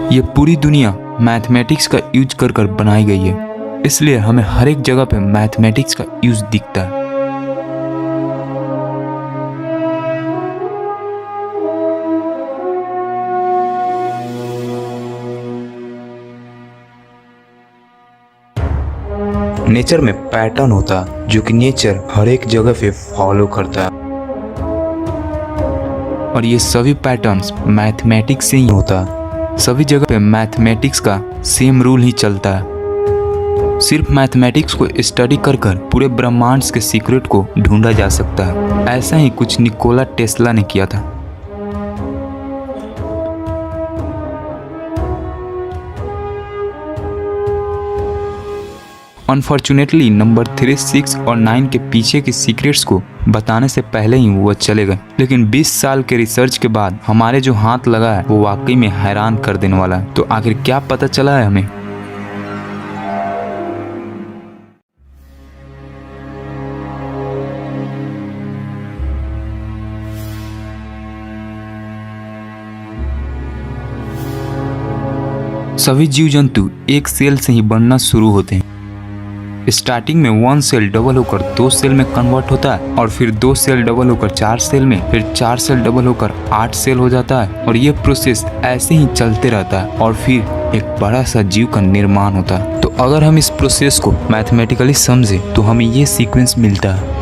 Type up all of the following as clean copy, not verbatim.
ये पूरी दुनिया मैथमेटिक्स का यूज कर कर बनाई गई है, इसलिए हमें हर एक जगह पे मैथमेटिक्स का यूज दिखता है। नेचर में पैटर्न होता है जो कि नेचर हर एक जगह पे फॉलो करता है, और ये सभी पैटर्न्स मैथमेटिक्स से ही होता है। सभी जगह पे मैथमेटिक्स का सेम रूल ही चलता है। सिर्फ मैथमेटिक्स को स्टडी कर कर पूरे ब्रह्मांड के सीक्रेट को ढूंढा जा सकता है। ऐसा ही कुछ निकोला टेस्ला ने किया था। अनफॉर्चुनेटली नंबर 3, 6 और 9 के पीछे के सीक्रेट्स को बताने से पहले ही वो चले गए। लेकिन 20 साल के रिसर्च के बाद हमारे जो हाथ लगा है वो वाकई में हैरान कर देने वाला है। तो आखिर क्या पता चला है हमें? सभी जीव जंतु एक सेल से ही बनना शुरू होते हैं। स्टार्टिंग में 1 सेल डबल होकर 2 सेल में कन्वर्ट होता है, और फिर 2 सेल डबल होकर 4 सेल में, फिर 4 सेल डबल होकर 8 सेल हो जाता है, और ये प्रोसेस ऐसे ही चलते रहता है, और फिर एक बड़ा सा जीव का निर्माण होता है। तो अगर हम इस प्रोसेस को मैथमेटिकली समझे तो हमें ये सीक्वेंस मिलता है।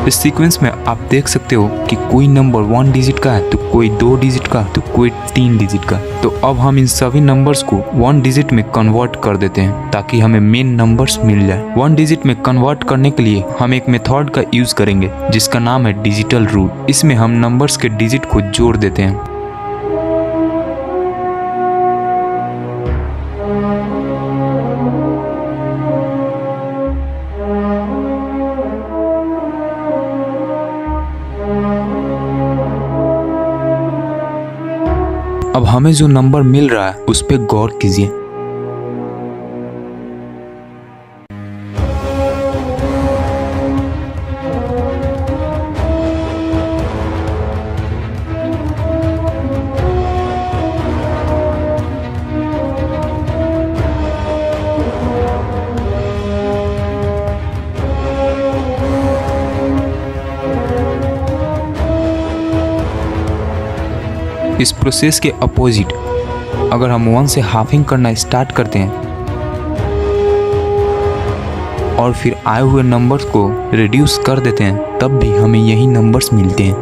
इस सीक्वेंस में आप देख सकते हो कि कोई नंबर 1 डिजिट का है, तो कोई 2 डिजिट का, तो कोई 3 डिजिट का। तो अब हम इन सभी नंबर्स को 1 डिजिट में कन्वर्ट कर देते हैं ताकि हमें मेन नंबर्स मिल जाए। 1 डिजिट में कन्वर्ट करने के लिए हम एक मेथड का यूज करेंगे जिसका नाम है डिजिटल रूट। इसमें हम नंबर्स के डिजिट को जोड़ देते हैं। अब हमें जो नंबर मिल रहा है उस पर गौर कीजिए। इस प्रोसेस के अपोजिट अगर हम 1 से हाफिंग करना स्टार्ट करते हैं और फिर आए हुए नंबर्स को रिड्यूस कर देते हैं, तब भी हमें यही नंबर्स मिलते हैं।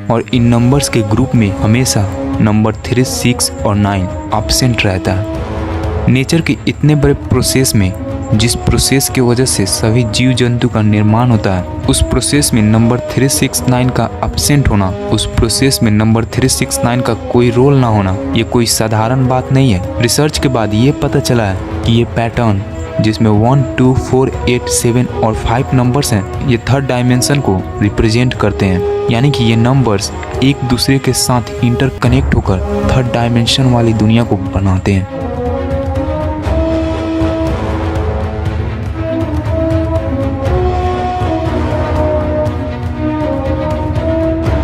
और इन नंबर्स के ग्रुप में हमेशा नंबर 3, 6 और 9 एब्सेंट रहता है। नेचर के इतने बड़े प्रोसेस में जिस प्रोसेस की वजह से सभी जीव जंतु का निर्माण होता है, उस प्रोसेस में नंबर 3, 6, 9 का एब्सेंट होना, उस प्रोसेस में नंबर 3, 6, 9 का कोई रोल ना होना, ये कोई साधारण बात नहीं है। रिसर्च के बाद ये पता चला है कि ये पैटर्न जिसमें 1, 2, 4, 8, 7 और 5 नंबर्स हैं, ये थर्ड डायमेंशन को रिप्रेजेंट करते हैं। यानी कि ये नंबर्स एक दूसरे के साथ इंटरकनेक्ट होकर थर्ड डायमेंशन वाली दुनिया को बनाते हैं।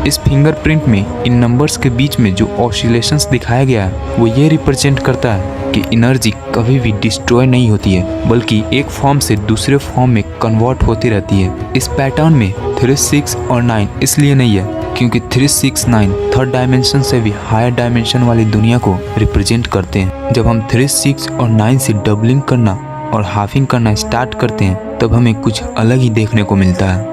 इस फिंगरप्रिंट में इन नंबर्स के बीच में जो ऑसिलेशंस दिखाया गया है वो ये रिप्रेजेंट करता है कि एनर्जी कभी भी डिस्ट्रॉय नहीं होती है, बल्कि एक फॉर्म से दूसरे फॉर्म में कन्वर्ट होती रहती है। इस पैटर्न में 3, 6 और 9 इसलिए नहीं है क्योंकि 3, 6, 9 थर्ड डायमेंशन से भी हायर डायमेंशन वाली दुनिया को रिप्रेजेंट करते हैं। जब हम 3, 6 और 9 से डबलिंग करना और हाफिंग करना स्टार्ट करते हैं, तब हमें कुछ अलग ही देखने को मिलता है।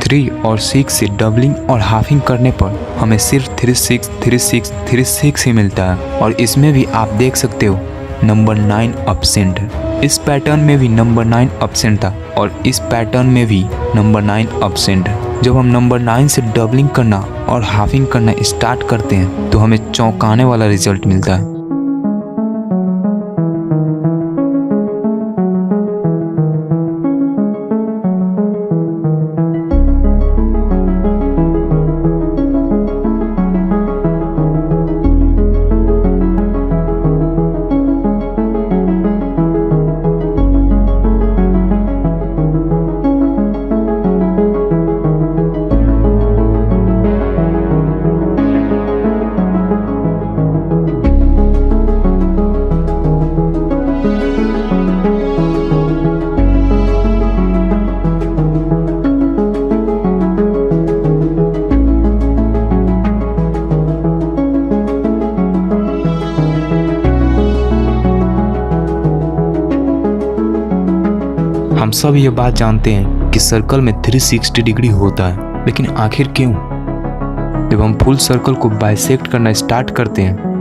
3 और 6 से डबलिंग और हाफिंग करने पर हमें सिर्फ 36, 36, 36 ही मिलता है। और इसमें भी आप देख सकते हो नंबर 9 एब्सेंट है। इस पैटर्न में भी नंबर 9 एब्सेंट था और इस पैटर्न में भी नंबर 9 एब्सेंट है। जब हम नंबर 9 से डबलिंग करना और हाफिंग करना स्टार्ट करते हैं तो हमें चौंकाने वाला रिजल्ट मिलता है। हम सब ये बात जानते हैं कि सर्कल में 360 डिग्री होता है, लेकिन आखिर क्यों? जब हम फुल सर्कल को बाइसेक्ट करना स्टार्ट करते हैं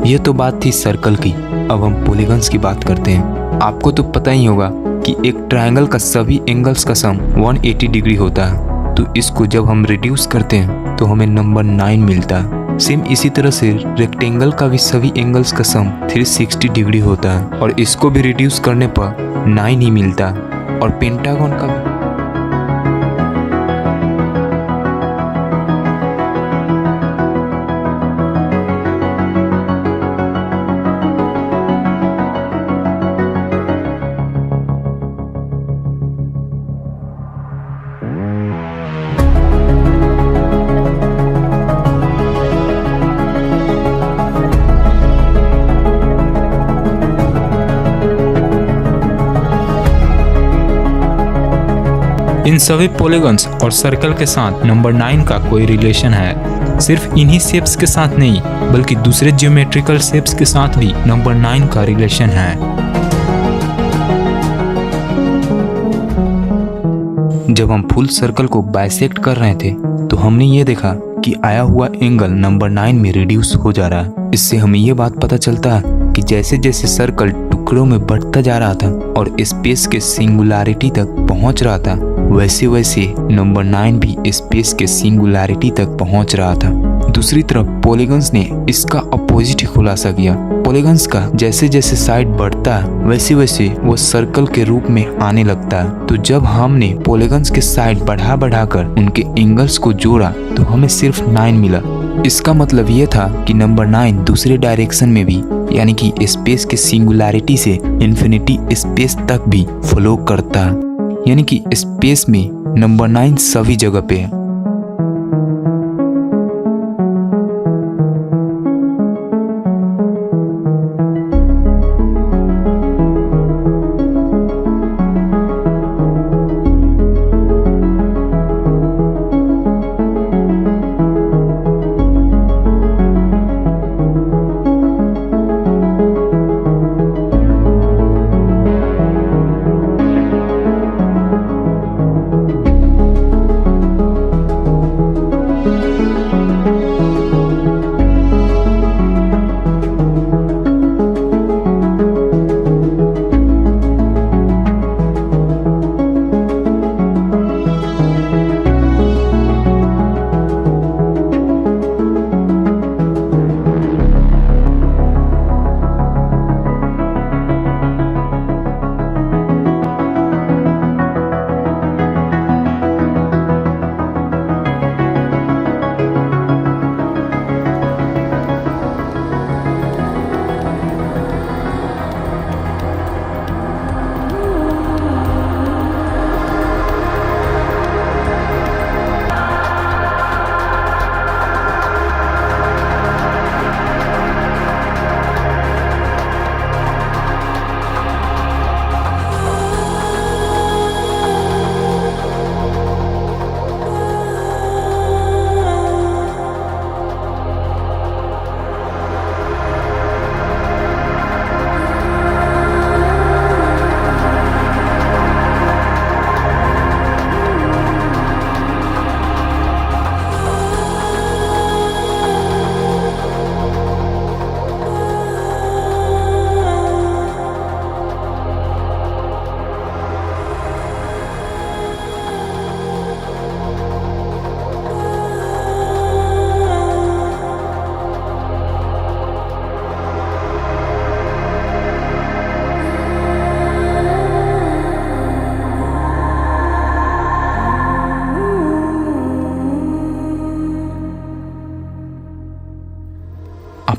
ये तो बात थी सर्कल की। अब हम पॉलीगन्स की बात करते हैं। आपको तो पता ही होगा कि एक ट्रायंगल का सभी एंगल्स का सम 180 डिग्री होता है। तो इसको जब हम रिड्यूस करते हैं तो हमें नंबर 9 मिलता है। सेम इसी तरह से रेक्टेंगल का भी सभी एंगल्स का सम 360 डिग्री होता है और इसको भी रिड्यूस करने पर 9 ही मिलता है। और पेंटागन का भी इन सभी पॉलीगन्स और सर्कल के साथ नंबर 9 का कोई रिलेशन है। सिर्फ इन्हीं शेप्स के साथ नहीं बल्कि दूसरे ज्योमेट्रिकल शेप्स के साथ भी नंबर 9 का रिलेशन है। जब हम फुल सर्कल को बाइसेक्ट कर रहे थे तो हमने ये देखा कि आया हुआ एंगल नंबर 9 में रिड्यूस हो जा रहा है। इससे हमें ये बात पता चलता है कि जैसे जैसे सर्कल टुकड़ों में बढ़ता जा रहा था और स्पेस के सिंगुलैरिटी तक पहुंच रहा था, वैसे वैसे नंबर 9 भी स्पेस के सिंगुलैरिटी तक पहुंच रहा था। दूसरी तरफ पॉलीगन्स ने इसका अपोजिट ही खुलासा किया। पॉलीगन्स का जैसे जैसे साइड बढ़ता है वैसे वैसे वो सर्कल के रूप में आने लगता है। तो जब हमने पॉलीगन्स के साइड बढ़ा बढ़ाकर उनके एंगल्स को जोड़ा तो हमें सिर्फ 9 मिला। इसका मतलब ये था कि नंबर 9 दूसरे डायरेक्शन में भी, यानी कि स्पेस के सिंगुलैरिटी से इन्फिनिटी स्पेस तक भी फ्लो करता है, यानी कि स्पेस में नंबर 9 सभी जगह पे है।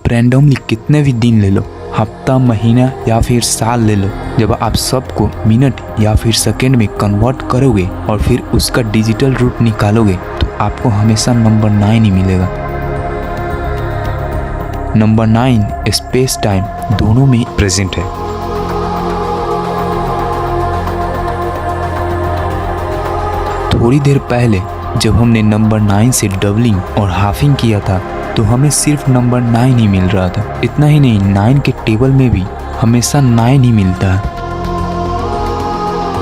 आप रैंडमली कितने भी दिन ले लो, हफ्ता, महीना या फिर साल ले लो, जब आप सबको मिनट या फिर सेकेंड में कन्वर्ट करोगे और फिर उसका डिजिटल रूट निकालोगे तो आपको हमेशा नंबर 9 ही मिलेगा। नंबर 9 स्पेस टाइम दोनों में प्रेजेंट है। थोड़ी देर पहले जब हमने नंबर 9 से डबलिंग और हाफिंग किया था तो हमें सिर्फ नंबर 9 ही मिल रहा था। इतना ही नहीं, 9 के टेबल में भी हमेशा 9 ही मिलता है।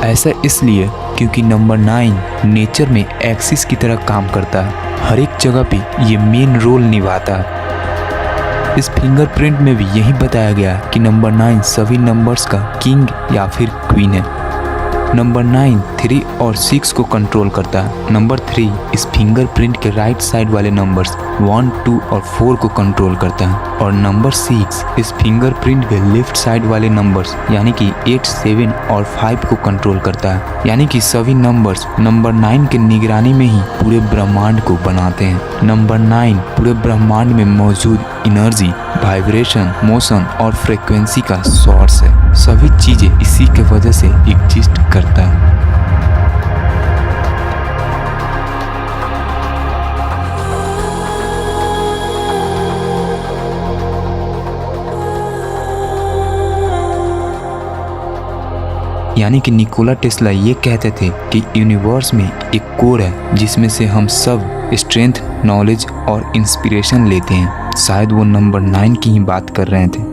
ऐसा इसलिए क्योंकि नंबर 9 नेचर में एक्सिस की तरह काम करता है, हर एक जगह पे ये मेन रोल निभाता है। इस फिंगरप्रिंट में भी यही बताया गया कि नंबर 9 सभी नंबर्स का किंग या फिर क्वीन है। नंबर 9 3 और 6 को कंट्रोल करता है। नंबर 3 इस फिंगरप्रिंट के राइट साइड वाले नंबर्स 1, 2 और 4 को कंट्रोल करता है और नंबर 6 इस फिंगरप्रिंट के लेफ्ट साइड वाले नंबर्स यानी कि 8, 7 और 5 को कंट्रोल करता है। यानी कि सभी नंबर्स नंबर 9 के निगरानी में ही पूरे ब्रह्मांड को बनाते हैं। नंबर 9 पूरे ब्रह्मांड में मौजूद एनर्जी, वाइब्रेशन, मोशन और फ्रीक्वेंसी का सोर्स है। सभी चीजें इसी के वजह से एग्जिस्ट करता है। यानी कि निकोला टेस्ला ये कहते थे कि यूनिवर्स में एक कोर है जिसमें से हम सब स्ट्रेंथ, नॉलेज और इंस्पिरेशन लेते हैं। शायद वो नंबर 9 की ही बात कर रहे थे।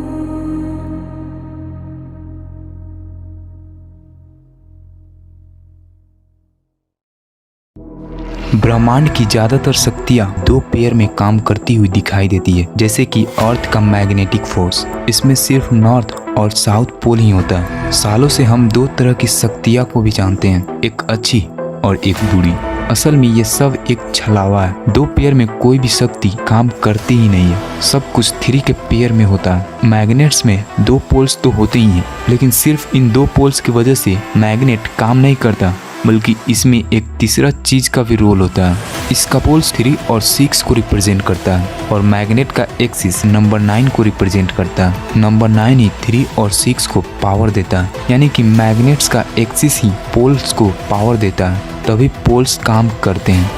ब्रह्मांड की ज्यादातर शक्तियाँ 2 पेयर में काम करती हुई दिखाई देती है, जैसे कि अर्थ का मैग्नेटिक फोर्स। इसमें सिर्फ नॉर्थ और साउथ पोल ही होता है। सालों से हम 2 तरह की शक्तियाँ को भी जानते हैं, एक अच्छी और एक बुरी। असल में ये सब एक छलावा है। 2 पेयर में कोई भी शक्ति काम करती ही नहीं है, सब कुछ 3 के पेयर में होता है। मैग्नेट्स में 2 पोल्स तो होते ही हैं, लेकिन सिर्फ इन 2 पोल्स की वजह से मैग्नेट काम नहीं करता, बल्कि इसमें एक तीसरा चीज का भी रोल होता है। इसका पोल्स 3 और 6 को रिप्रेजेंट करता है और मैग्नेट का एक्सिस नंबर 9 को रिप्रेजेंट करता है। नंबर 9 ही 3 और 6 को पावर देता है, यानी कि मैग्नेट्स का एक्सिस ही पोल्स को पावर देता है, तभी पोल्स काम करते हैं।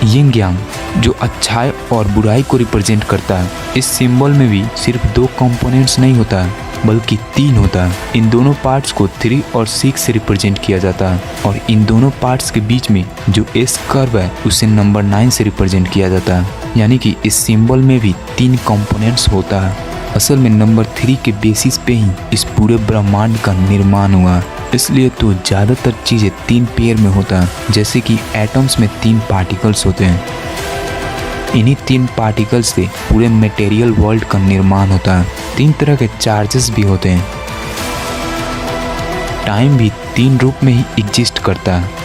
यिंग यांग जो अच्छाई और बुराई को रिप्रेजेंट करता है। इस सिंबल में भी सिर्फ 2 कंपोनेंट्स नहीं होता है, बल्कि 3 होता है। इन दोनों पार्ट्स को 3 और 6 से रिप्रेजेंट किया जाता है और इन दोनों पार्ट्स के बीच में जो एस कर्व है उसे नंबर 9 से रिप्रेजेंट किया जाता है। यानी कि इस सिंबल में भी 3 कंपोनेंट्स होता है। असल में नंबर 3 के बेसिस पे ही इस पूरे ब्रह्मांड का निर्माण हुआ है। इसलिए तो ज़्यादातर चीज़ें 3 पेयर में होता है, जैसे कि एटम्स में 3 पार्टिकल्स होते हैं। इन्हीं 3 पार्टिकल्स से पूरे मटेरियल वर्ल्ड का निर्माण होता है। 3 तरह के चार्जेस भी होते हैं। टाइम भी 3 रूप में ही एग्जिस्ट करता है।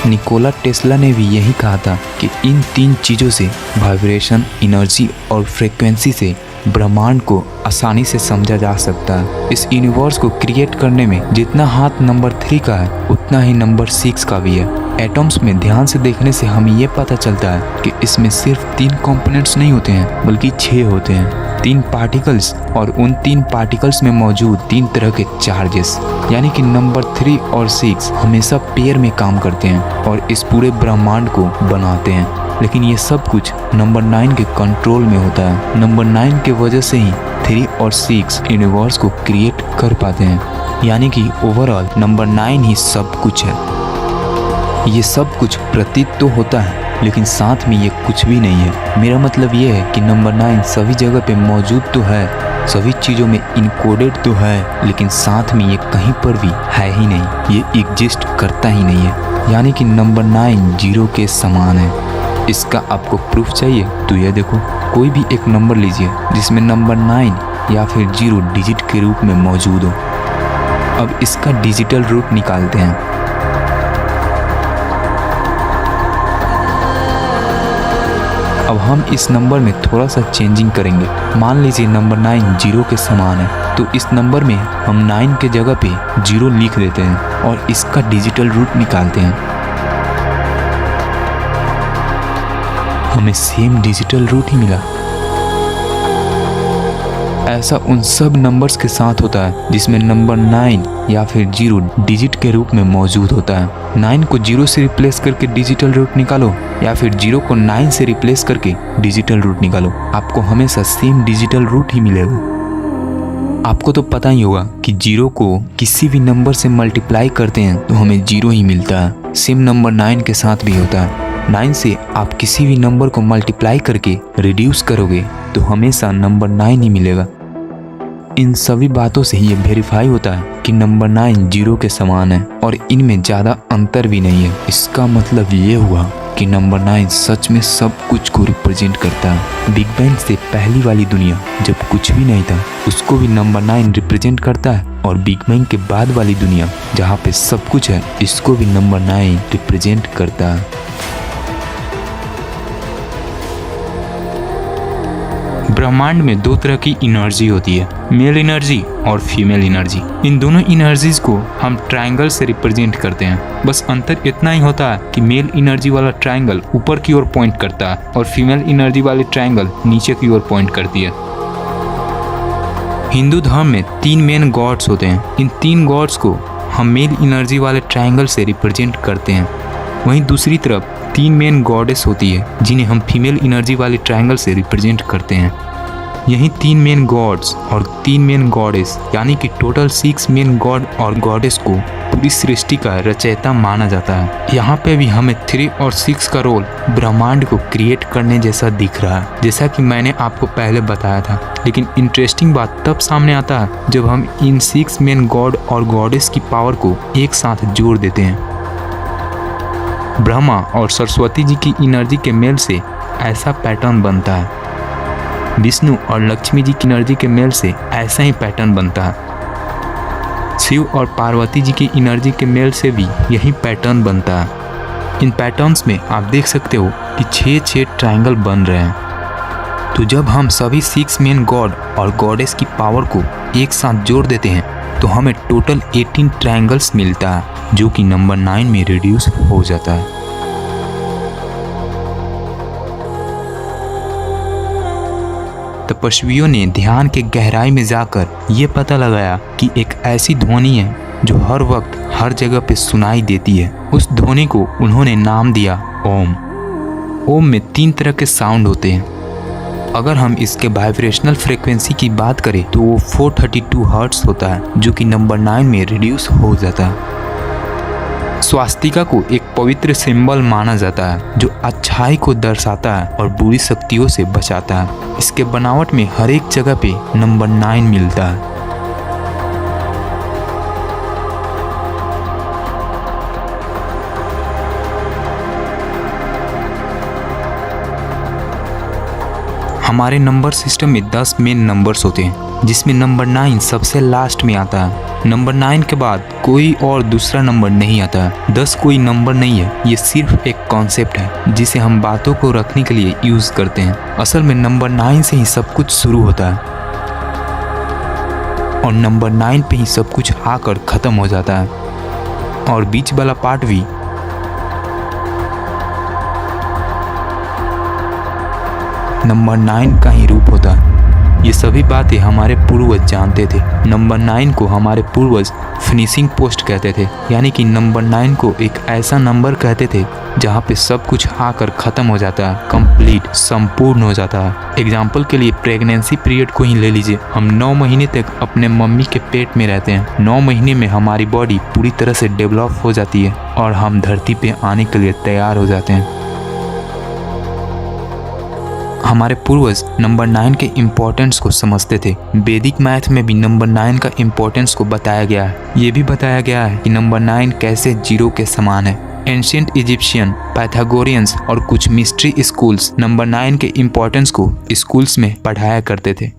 निकोला टेस्ला ने भी यही कहा था कि इन 3 चीज़ों से वाइब्रेशन, एनर्जी और फ्रीक्वेंसी से ब्रह्मांड को आसानी से समझा जा सकता है। इस यूनिवर्स को क्रिएट करने में जितना हाथ नंबर 3 का है उतना ही नंबर 6 का भी है। एटम्स में ध्यान से देखने से हमें ये पता चलता है कि इसमें सिर्फ 3 कंपोनेंट्स नहीं होते हैं, बल्कि 6 होते हैं। 3 पार्टिकल्स और उन 3 पार्टिकल्स में मौजूद 3 तरह के चार्जेस, यानी कि नंबर 3 और 6 हमेशा पेयर में काम करते हैं और इस पूरे ब्रह्मांड को बनाते हैं। लेकिन ये सब कुछ नंबर 9 के कंट्रोल में होता है। नंबर 9 के वजह से ही 3 और 6 यूनिवर्स को क्रिएट कर पाते हैं। यानी कि ओवरऑल नंबर 9 ही सब कुछ है। ये सब कुछ प्रतीत तो होता है, लेकिन साथ में ये कुछ भी नहीं है। मेरा मतलब ये है कि नंबर 9 सभी जगह पे मौजूद तो है, सभी चीज़ों में इनकोडेड तो है, लेकिन साथ में ये कहीं पर भी है ही नहीं, ये एग्जिस्ट करता ही नहीं है। यानी कि नंबर 9 0 के समान है। इसका आपको प्रूफ चाहिए तो ये देखो, कोई भी एक नंबर लीजिए जिसमें नंबर 9 या फिर 0 डिजिट के रूप में मौजूद हो। अब इसका डिजिटल रूट निकालते हैं। अब हम इस नंबर में थोड़ा सा चेंजिंग करेंगे। मान लीजिए नंबर 9 0 के समान है, तो इस नंबर में हम 9 के जगह पे 0 लिख देते हैं और इसका डिजिटल रूट निकालते हैं। हमें सेम डिजिटल रूट ही मिला। ऐसा उन सब नंबर्स के साथ होता है जिसमें नंबर 9 या फिर 0 डिजिट के रूप में मौजूद होता है। 9 को 0 से रिप्लेस करके डिजिटल रूट निकालो या फिर 0 को 9 से रिप्लेस करके डिजिटल रूट निकालो, आपको हमेशा सेम डिजिटल रूट ही मिलेगा। आपको तो पता ही होगा कि 0 को किसी भी नंबर से मल्टीप्लाई करते हैं तो हमें 0 ही मिलता है। सेम नंबर 9 के साथ भी होता है। 9 से आप किसी भी नंबर को मल्टीप्लाई करके रिड्यूस करोगे तो हमेशा नंबर 9 ही मिलेगा। इन सभी बातों से ये वेरीफाई होता है कि नंबर 9 0 के समान है और इनमें ज़्यादा अंतर भी नहीं है। इसका मतलब ये हुआ कि नंबर 9 सच में सब कुछ को रिप्रेजेंट करता है। बिग बैंग से पहली वाली दुनिया जब कुछ भी नहीं था उसको भी नंबर 9 रिप्रेजेंट करता है और बिग बैंग के बाद वाली दुनिया जहाँ पे सब कुछ है इसको भी नंबर 9 रिप्रेजेंट करता है। ब्रह्मांड में दो तरह की एनर्जी होती है, मेल एनर्जी और फीमेल एनर्जी। इन दोनों एनर्जीज को हम ट्रायंगल से रिप्रेजेंट करते हैं। बस अंतर इतना ही होता है कि मेल एनर्जी वाला ट्रायंगल ऊपर की ओर पॉइंट करता है और फीमेल एनर्जी वाली ट्रायंगल नीचे की ओर पॉइंट करती है। हिंदू धर्म में 3 मेन गॉड्स होते हैं। इन 3 गॉड्स को हम मेल एनर्जी वाले ट्रायंगल से रिप्रेजेंट करते हैं। वहीं दूसरी तरफ 3 मेन गॉडेस होती है जिन्हें हम फीमेल एनर्जी वाले ट्रायंगल से रिप्रेजेंट करते हैं। यही 3 मेन गॉड्स और 3 मेन गॉडेस यानी कि टोटल 6 मेन गॉड और गॉडेस को पूरी सृष्टि का रचयिता माना जाता है। यहाँ पे भी हमें 3 और 6 का रोल ब्रह्मांड को क्रिएट करने जैसा दिख रहा है, जैसा कि मैंने आपको पहले बताया था। लेकिन इंटरेस्टिंग बात तब सामने आता है जब हम इन 6 मेन गॉड और गॉडेस की पावर को एक साथ जोड़ देते हैं। ब्रह्मा और सरस्वती जी की एनर्जी के मेल से ऐसा पैटर्न बनता है। विष्णु और लक्ष्मी जी की एनर्जी के मेल से ऐसा ही पैटर्न बनता है। शिव और पार्वती जी की एनर्जी के मेल से भी यही पैटर्न बनता है। इन पैटर्न्स में आप देख सकते हो कि 6 ट्रायंगल बन रहे हैं। तो जब हम सभी 6 मेन गॉड और गॉडेस की पावर को एक साथ जोड़ देते हैं तो हमें टोटल 18 ट्रायंगल्स मिलता है जो कि नंबर 9 में रिड्यूस हो जाता है। तपस्वियों ने ध्यान के गहराई में जाकर ये पता लगाया कि एक ऐसी ध्वनि है जो हर वक्त हर जगह पे सुनाई देती है। उस ध्वनि को उन्होंने नाम दिया ओम। ओम में 3 तरह के साउंड होते हैं। अगर हम इसके वाइब्रेशनल फ्रीक्वेंसी की बात करें तो वो 432 हर्ट्ज होता है जो कि नंबर 9 में रिड्यूस हो जाता है। स्वास्तिका को एक पवित्र सिंबल माना जाता है जो अच्छाई को दर्शाता है और बुरी शक्तियों से बचाता है। इसके बनावट में हर एक जगह पे नंबर 9 मिलता है। हमारे नंबर सिस्टम में 10 मेन नंबर्स होते हैं जिसमें नंबर 9 सबसे लास्ट में आता है। नंबर 9 के बाद कोई और दूसरा नंबर नहीं आता है। 10 कोई नंबर नहीं है, ये सिर्फ एक कॉन्सेप्ट है जिसे हम बातों को रखने के लिए यूज करते हैं। असल में नंबर 9 से ही सब कुछ शुरू होता है और नंबर 9 पे ही सब कुछ आकर खत्म हो जाता है और बीच वाला पार्ट भी नंबर 9 का ही रूप होता है। ये सभी बातें हमारे पूर्वज जानते थे। नंबर 9 को हमारे पूर्वज फिनिशिंग पोस्ट कहते थे, यानी कि नंबर 9 को एक ऐसा नंबर कहते थे जहाँ पे सब कुछ आकर ख़त्म हो जाता है, कंप्लीट संपूर्ण हो जाता है। एग्जाम्पल के लिए प्रेगनेंसी पीरियड को ही ले लीजिए। हम 9 महीने तक अपने मम्मी के पेट में रहते हैं। 9 महीने में हमारी बॉडी पूरी तरह से डेवलप हो जाती है और हम धरती पे आने के लिए तैयार हो जाते हैं। हमारे पूर्वज नंबर 9 के इम्पोर्टेंस को समझते थे। वैदिक मैथ में भी नंबर 9 का इम्पोर्टेंस को बताया गया है। ये भी बताया गया है कि नंबर 9 कैसे 0 के समान है। एंशिएंट इजिप्शियन, पाइथागोरियंस और कुछ मिस्ट्री स्कूल्स नंबर 9 के इम्पोर्टेंस को स्कूल्स में पढ़ाया करते थे।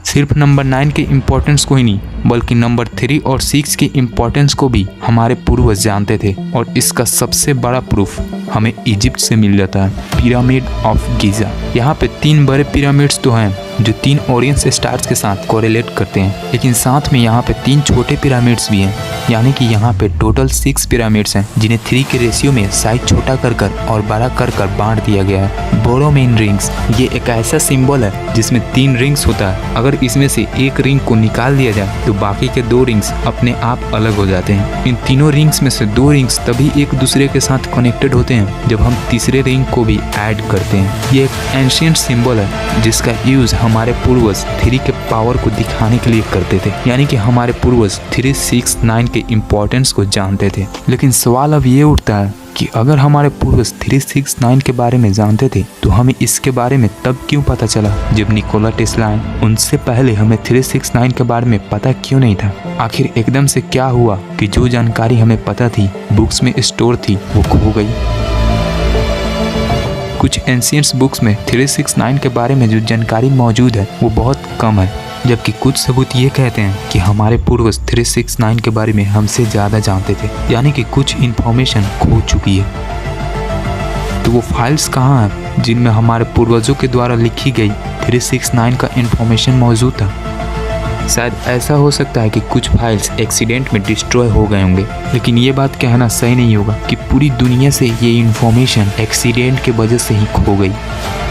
सिर्फ नंबर 9 के इम्पोर्टेंस को ही नहीं बल्कि नंबर 3 और 6 के इम्पोर्टेंस को भी हमारे पूर्वज जानते थे और इसका सबसे बड़ा प्रूफ हमें इजिप्ट से मिल जाता है, पिरामिड ऑफ गीजा। यहाँ पे 3 बड़े पिरामिड्स तो हैं जो 3 ओरियंस स्टार्स के साथ कोरिलेट करते हैं। लेकिन साथ में यहाँ पे 3 छोटे पिरामिड्स भी हैं, यानी कि यहाँ पे टोटल 6 पिरामिड्स हैं, जिन्हें 3 के रेशियो में साइज छोटा कर कर और बड़ा कर कर बांट दिया गया है। बोरोमेन रिंग्स ये एक ऐसा सिंबल है जिसमें 3 रिंग्स होता है। अगर इसमें से एक रिंग को निकाल दिया जाए तो बाकी के 2 रिंग्स अपने आप अलग हो जाते हैं। इन तीनों रिंग्स में से 2 रिंग्स तभी एक दूसरे के साथ कनेक्टेड होते हैं जब हम तीसरे रिंग को भी ऐड करते हैं। ये एक एंशिएंट सिंबल है जिसका यूज हमारे पूर्वज 3 के पावर को दिखाने के लिए करते थे, यानी कि हमारे पूर्वज 3, 6, 9 के इम्पोर्टेंस को जानते थे। लेकिन सवाल अब ये उठता है कि अगर हमारे पूर्वज 3, 6, 9 के बारे में जानते थे तो हमें इसके बारे में तब क्यों पता चला जब निकोला टेस्ला आए? उनसे पहले हमें 3, 6, 9 के बारे में पता क्यों नहीं था? आखिर एकदम से क्या हुआ कि जो जानकारी हमें पता थी, बुक्स में स्टोर थी, वो खो गई? कुछ एंशिएंट्स बुक्स में 3, 6, 9 के बारे में जो जानकारी मौजूद है वो बहुत कम है, जबकि कुछ सबूत ये कहते हैं कि हमारे पूर्वज 3, 6, 9 के बारे में हमसे ज़्यादा जानते थे, यानी कि कुछ इन्फॉर्मेशन खो चुकी है। तो वो फाइल्स कहाँ हैं जिनमें हमारे पूर्वजों के द्वारा लिखी गई 3, 6, 9 का इन्फॉर्मेशन मौजूद था? शायद ऐसा हो सकता है कि कुछ फाइल्स एक्सीडेंट में डिस्ट्रॉय हो गए होंगे, लेकिन ये बात कहना सही नहीं होगा कि पूरी दुनिया से ये इन्फॉर्मेशन एक्सीडेंट के वजह से ही खो गई।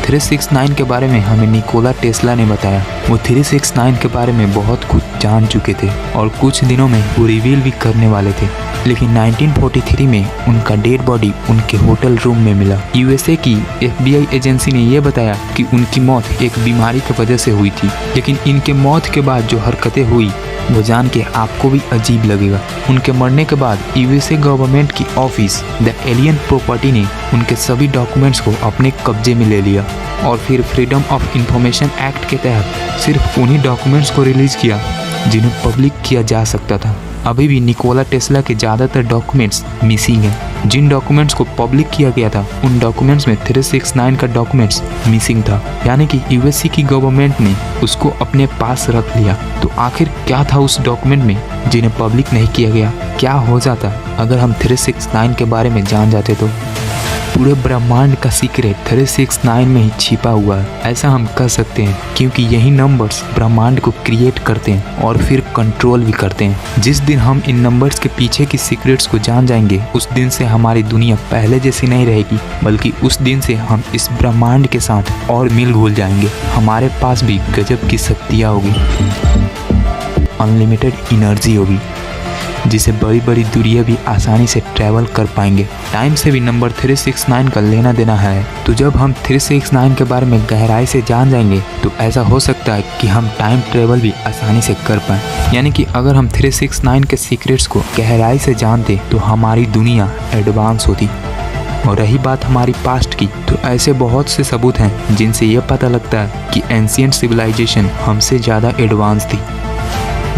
3, 6, 9 के बारे में हमें निकोला टेस्ला ने बताया। वो 3, 6, 9 के बारे में बहुत कुछ जान चुके थे और कुछ दिनों में वो रिवील भी करने वाले थे। लेकिन 1943 में उनका डेड बॉडी उनके होटल रूम में मिला। यूएसए की FBI एजेंसी ने यह बताया कि उनकी मौत एक बीमारी की वजह से हुई थी। लेकिन इनके मौत के बाद जो हरकतें हुई वो जान के आपको भी अजीब लगेगा। उनके मरने के बाद यूएसए गवर्नमेंट की ऑफिस द एलियन प्रॉपर्टी ने उनके सभी डॉक्यूमेंट्स को अपने कब्जे में ले लिया और फिर फ्रीडम ऑफ इंफॉर्मेशन एक्ट के तहत सिर्फ उन्हीं डॉक्यूमेंट्स को रिलीज किया जिन्हें पब्लिक किया जा सकता था। अभी भी निकोला टेस्ला के ज़्यादातर डॉक्यूमेंट्स मिसिंग हैं। जिन डॉक्यूमेंट्स को पब्लिक किया गया था उन डॉक्यूमेंट्स में 3, 6, 9 का डॉक्यूमेंट्स मिसिंग था, यानी कि यूएसए की गवर्नमेंट ने उसको अपने पास रख लिया। तो आखिर क्या था उस डॉक्यूमेंट में जिन्हें पब्लिक नहीं किया गया? क्या हो जाता अगर हम 3, 6, 9 के बारे में जान जाते तो? पूरे ब्रह्मांड का सीक्रेट 3, 6, 9 में ही छिपा हुआ है, ऐसा हम कह सकते हैं, क्योंकि यही नंबर्स ब्रह्मांड को क्रिएट करते हैं और फिर कंट्रोल भी करते हैं। जिस दिन हम इन नंबर्स के पीछे की सीक्रेट्स को जान जाएंगे, उस दिन से हमारी दुनिया पहले जैसी नहीं रहेगी, बल्कि उस दिन से हम इस ब्रह्मांड के साथ और मिल घुल जाएंगे। हमारे पास भी गजब की शक्तियाँ होगी, अनलिमिटेड एनर्जी होगी, जिसे बड़ी बड़ी दूरियां भी आसानी से ट्रैवल कर पाएंगे। टाइम से भी नंबर 3, 6, 9 का लेना देना है। तो जब हम 3, 6, 9 के बारे में गहराई से जान जाएंगे तो ऐसा हो सकता है कि हम टाइम ट्रैवल भी आसानी से कर पाएं। यानी कि अगर हम 3, 6, 9 के सीक्रेट्स को गहराई से जानते तो हमारी दुनिया एडवांस होती। और रही बात हमारी पास्ट की, तो ऐसे बहुत से सबूत हैं जिनसे यह पता लगता है कि एंशिएंट सिविलाइजेशन हमसे ज़्यादा एडवांस थी,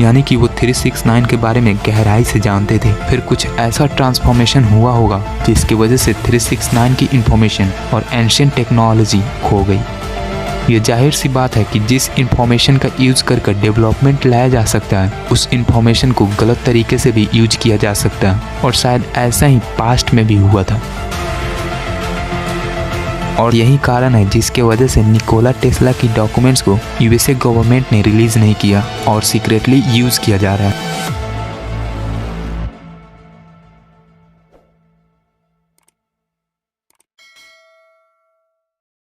यानी कि वो 3, 6, 9 के बारे में गहराई से जानते थे। फिर कुछ ऐसा ट्रांसफॉर्मेशन हुआ होगा जिसकी वजह से 3, 6, 9 की इंफॉर्मेशन और एंशिएंट टेक्नोलॉजी खो गई। ये जाहिर सी बात है कि जिस इंफॉर्मेशन का यूज कर डेवलपमेंट लाया जा सकता है, उस इंफॉर्मेशन को गलत तरीके से भी यूज किया जा सकता है, और शायद ऐसा ही पास्ट में भी हुआ था। और यही कारण है जिसके वजह से निकोला टेस्ला की डॉक्यूमेंट्स को यूएसए गवर्नमेंट ने रिलीज नहीं किया और सीक्रेटली यूज किया जा रहा है।